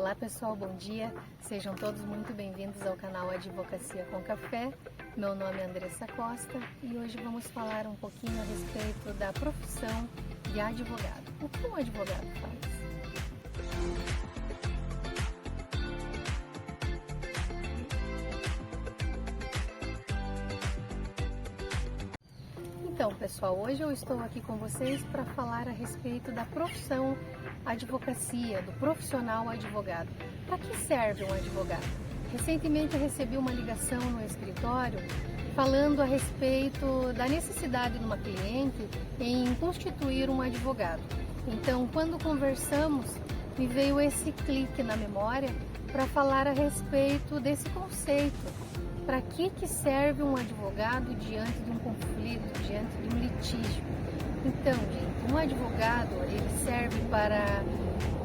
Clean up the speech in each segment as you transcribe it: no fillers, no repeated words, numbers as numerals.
Olá pessoal, bom dia, sejam todos muito bem-vindos ao canal Advocacia com Café. Meu nome é Andressa Costa e hoje vamos falar um pouquinho a respeito da profissão de advogado. O que um advogado faz? Então pessoal, hoje eu estou aqui com vocês para falar a respeito da profissão advocacia, do profissional advogado. Para que serve um advogado? Recentemente eu recebi uma ligação no escritório falando a respeito da necessidade de uma cliente em constituir um advogado. Então, quando conversamos, me veio esse clique na memória para falar a respeito desse conceito. Para que serve um advogado diante de um conflito, diante de um litígio? Então, gente, um advogado ele serve para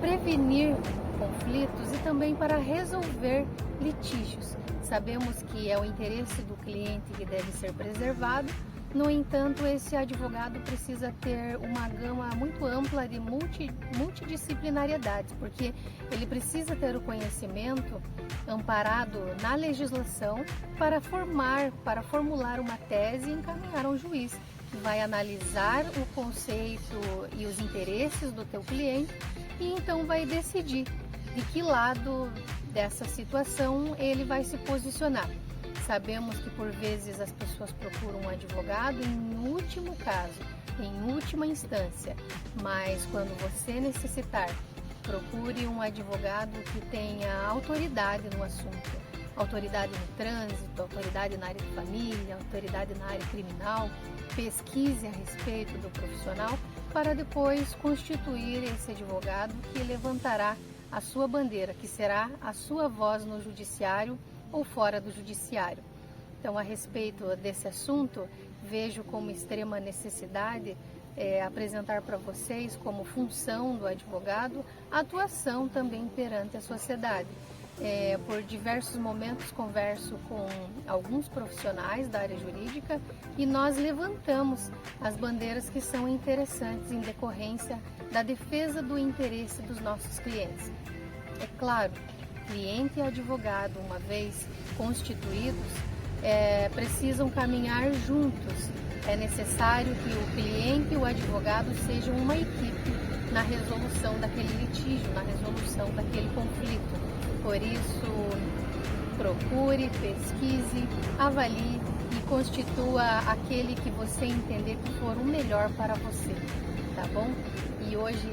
prevenir conflitos e também para resolver litígios. Sabemos que é o interesse do cliente que deve ser preservado. No entanto, esse advogado precisa ter uma gama muito ampla de multidisciplinariedade, porque ele precisa ter o conhecimento amparado na legislação para formular uma tese e encaminhar ao juiz, que vai analisar o conceito e os interesses do teu cliente e então vai decidir de que lado dessa situação ele vai se posicionar. Sabemos que por vezes as pessoas procuram um advogado em último caso, em última instância, mas quando você necessitar, procure um advogado que tenha autoridade no assunto, autoridade no trânsito, autoridade na área de família, autoridade na área criminal. Pesquise a respeito do profissional para depois constituir esse advogado que levantará a sua bandeira, que será a sua voz no judiciário ou fora do judiciário. Então, a respeito desse assunto, vejo como extrema necessidade apresentar para vocês como função do advogado a atuação também perante a sociedade. Por diversos momentos converso com alguns profissionais da área jurídica e nós levantamos as bandeiras que são interessantes em decorrência da defesa do interesse dos nossos clientes. É claro, cliente e advogado, uma vez constituídos, precisam caminhar juntos. É necessário que o cliente e o advogado sejam uma equipe na resolução daquele litígio, na resolução daquele conflito. Por isso, procure, pesquise, avalie e constitua aquele que você entender que for o melhor para você, tá bom? E hoje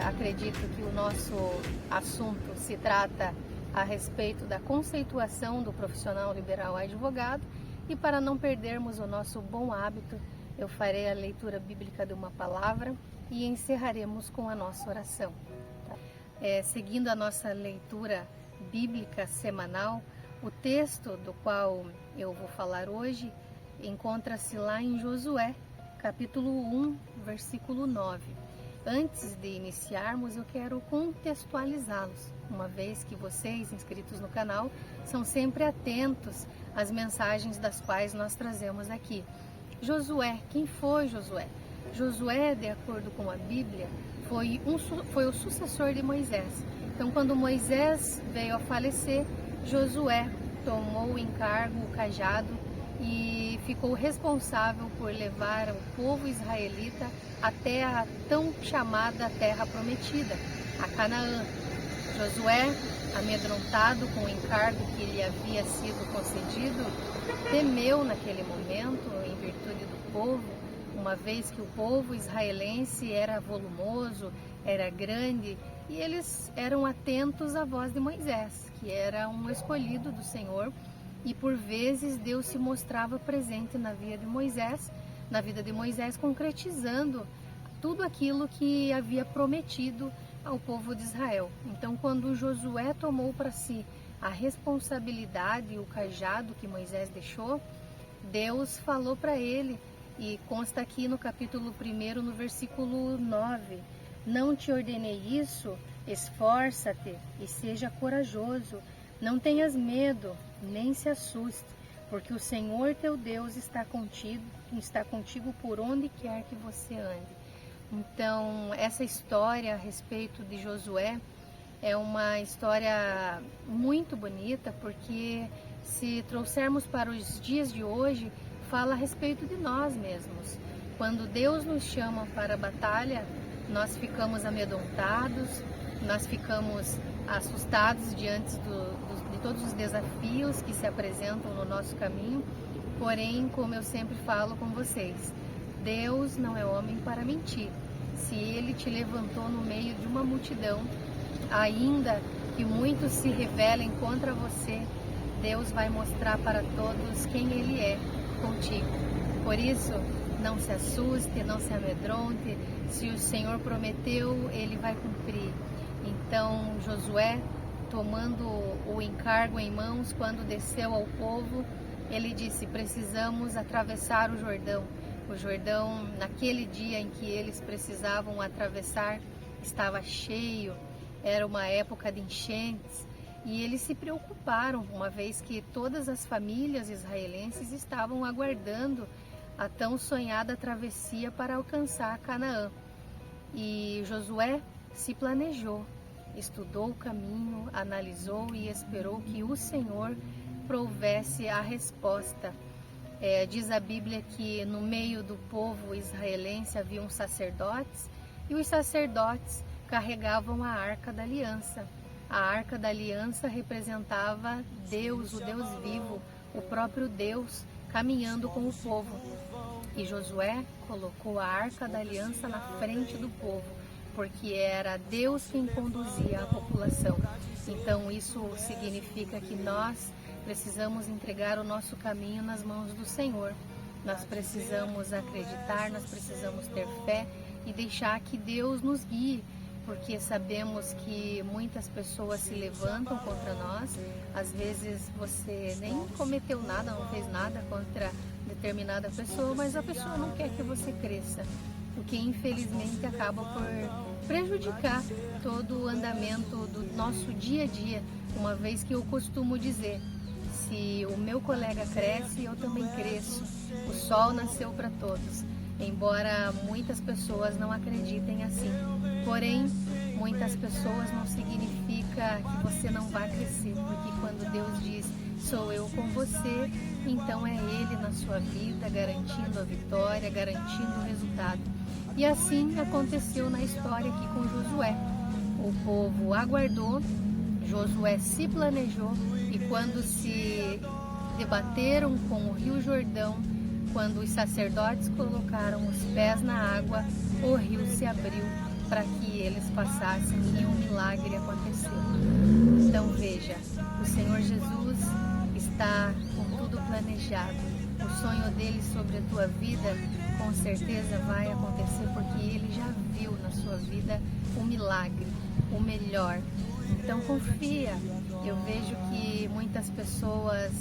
acredito que o nosso assunto se trata a respeito da conceituação do profissional liberal advogado e para não perdermos o nosso bom hábito, eu farei a leitura bíblica de uma palavra e encerraremos com a nossa oração. Seguindo a nossa leitura bíblica semanal, o texto do qual eu vou falar hoje encontra-se lá em Josué, capítulo 1, versículo 9. Antes de iniciarmos, eu quero contextualizá-los, uma vez que vocês, inscritos no canal, são sempre atentos às mensagens das quais nós trazemos aqui. Josué, quem foi Josué? Josué, de acordo com a Bíblia, foi o sucessor de Moisés. Então, quando Moisés veio a falecer, Josué tomou o encargo, o cajado, e ficou responsável por levar o povo israelita até a tão chamada Terra Prometida, a Canaã. Josué, amedrontado com o encargo que lhe havia sido concedido, temeu naquele momento, em virtude do povo, uma vez que o povo israelense era volumoso, era grande, e eles eram atentos à voz de Moisés, que era um escolhido do Senhor, e por vezes Deus se mostrava presente na vida de Moisés, concretizando tudo aquilo que havia prometido ao povo de Israel. Então, quando Josué tomou para si a responsabilidade e o cajado que Moisés deixou, Deus falou para ele, e consta aqui no capítulo 1, no versículo 9, não te ordenei isso? Esforça-te e seja corajoso, não tenhas medo, nem se assuste, porque o Senhor teu Deus está contigo por onde quer que você ande. Então, essa história a respeito de Josué É uma história muito bonita, porque se trouxermos para os dias de hoje, fala a respeito de nós mesmos. Quando Deus nos chama para a batalha, nós ficamos amedrontados, nós ficamos assustados diante de todos os desafios que se apresentam no nosso caminho. Porém, como eu sempre falo com vocês, Deus não é homem para mentir. Se Ele te levantou no meio de uma multidão, ainda que muitos se rebelem contra você, Deus vai mostrar para todos quem Ele é contigo. Por isso, não se assuste, não se amedronte. Se o Senhor prometeu, Ele vai cumprir. Então, Josué, tomando o encargo em mãos, quando desceu ao povo, ele disse: precisamos atravessar o Jordão. O Jordão, naquele dia em que eles precisavam atravessar, estava cheio, era uma época de enchentes, e eles se preocuparam, uma vez que todas as famílias israelenses estavam aguardando a tão sonhada travessia para alcançar Canaã. E Josué se planejou, estudou o caminho, analisou e esperou que o Senhor prouvesse a resposta. Diz a Bíblia que no meio do povo israelense haviam sacerdotes, e os sacerdotes carregavam a Arca da Aliança. A Arca da Aliança representava Deus, o Deus vivo, o próprio Deus, caminhando com o povo. E Josué colocou a Arca da Aliança na frente do povo, porque era Deus quem conduzia a população. Então isso significa que nós precisamos entregar o nosso caminho nas mãos do Senhor. Nós precisamos acreditar, nós precisamos ter fé e deixar que Deus nos guie, porque sabemos que muitas pessoas se levantam contra nós. Às vezes você nem cometeu nada, não fez nada contra determinada pessoa, mas a pessoa não quer que você cresça, o que infelizmente acaba por prejudicar todo o andamento do nosso dia a dia, uma vez que eu costumo dizer: se o meu colega cresce, eu também cresço. O sol nasceu para todos, embora muitas pessoas não acreditem assim. Porém, muitas pessoas não significa que você não vai crescer, porque quando Deus diz: sou eu com você, então é Ele na sua vida, garantindo a vitória, garantindo o resultado. E assim aconteceu na história aqui com Josué. O povo aguardou, Josué se planejou, e quando se debateram com o Rio Jordão, quando os sacerdotes colocaram os pés na água, o rio se abriu para que eles passassem e um milagre aconteceu. Então veja, o Senhor Jesus está com tudo planejado. O sonho dele sobre a tua vida com certeza vai acontecer, porque ele já viu na sua vida o milagre, o melhor. Então confia. Eu vejo que muitas pessoas,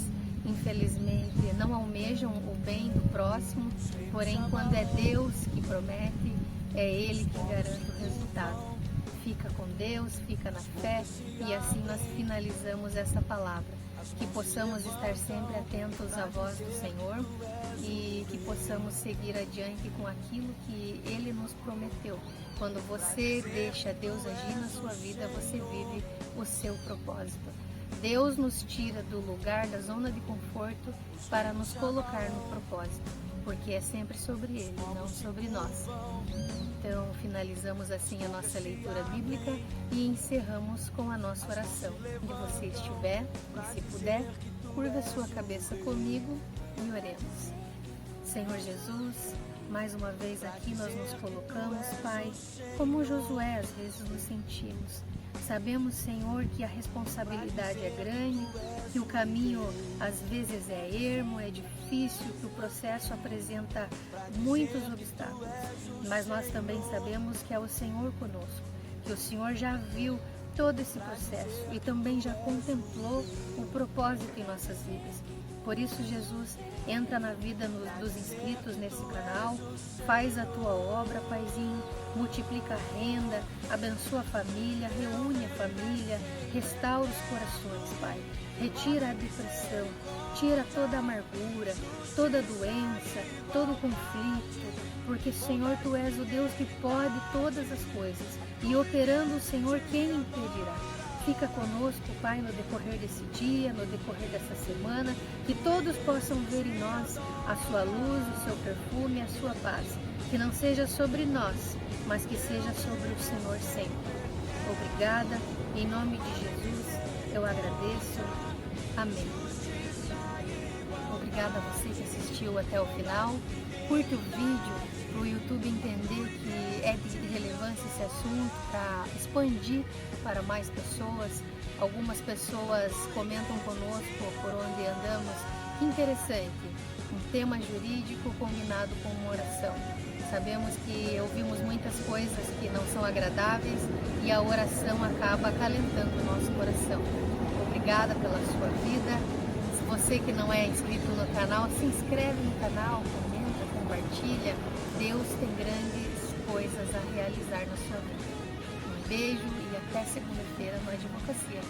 infelizmente, não almejam o bem do próximo, porém quando é Deus que promete, é Ele que garante o resultado. Fica com Deus, fica na fé, e assim nós finalizamos essa palavra. Que possamos estar sempre atentos à voz do Senhor e que possamos seguir adiante com aquilo que Ele nos prometeu. Quando você deixa Deus agir na sua vida, você vive o seu propósito. Deus nos tira do lugar, da zona de conforto, para nos colocar no propósito, porque é sempre sobre Ele, não sobre nós. Então, finalizamos assim a nossa leitura bíblica e encerramos com a nossa oração. Onde você estiver, e se puder, curva sua cabeça comigo e oremos. Senhor Jesus, mais uma vez aqui nós nos colocamos, Pai, como Josué às vezes nos sentimos. Sabemos, Senhor, que a responsabilidade é grande, que o caminho às vezes é ermo, é difícil, que o processo apresenta muitos obstáculos. Mas nós também sabemos que é o Senhor conosco, que o Senhor já viu todo esse processo e também já contemplou o propósito em nossas vidas. Por isso, Jesus, entra na vida dos inscritos nesse canal, faz a tua obra, Paizinho, multiplica a renda, abençoa a família, reúne a família, restaura os corações, Pai. Retira a depressão, tira toda a amargura, toda a doença, todo o conflito, porque, Senhor, Tu és o Deus que pode todas as coisas, e operando o Senhor, quem impedirá? Fica conosco, Pai, no decorrer desse dia, no decorrer dessa semana, que todos possam ver em nós a Sua luz, o Seu perfume, a Sua paz. Que não seja sobre nós, mas que seja sobre o Senhor sempre. Obrigada, em nome de Jesus, eu agradeço. Amém. Obrigada a você que assistiu até o final. Curta o vídeo para o YouTube entender que é de relevância esse assunto, para expandir para mais pessoas. Algumas pessoas comentam conosco por onde andamos. Que interessante, um tema jurídico combinado com uma oração. Sabemos que ouvimos muitas coisas que não são agradáveis e a oração acaba acalentando o nosso coração. Obrigada pela sua vida. Se você que não é inscrito no canal, se inscreve no canal, comenta, compartilha. Deus tem grandes coisas a realizar na sua vida. Um beijo e até segunda-feira no Advocacia.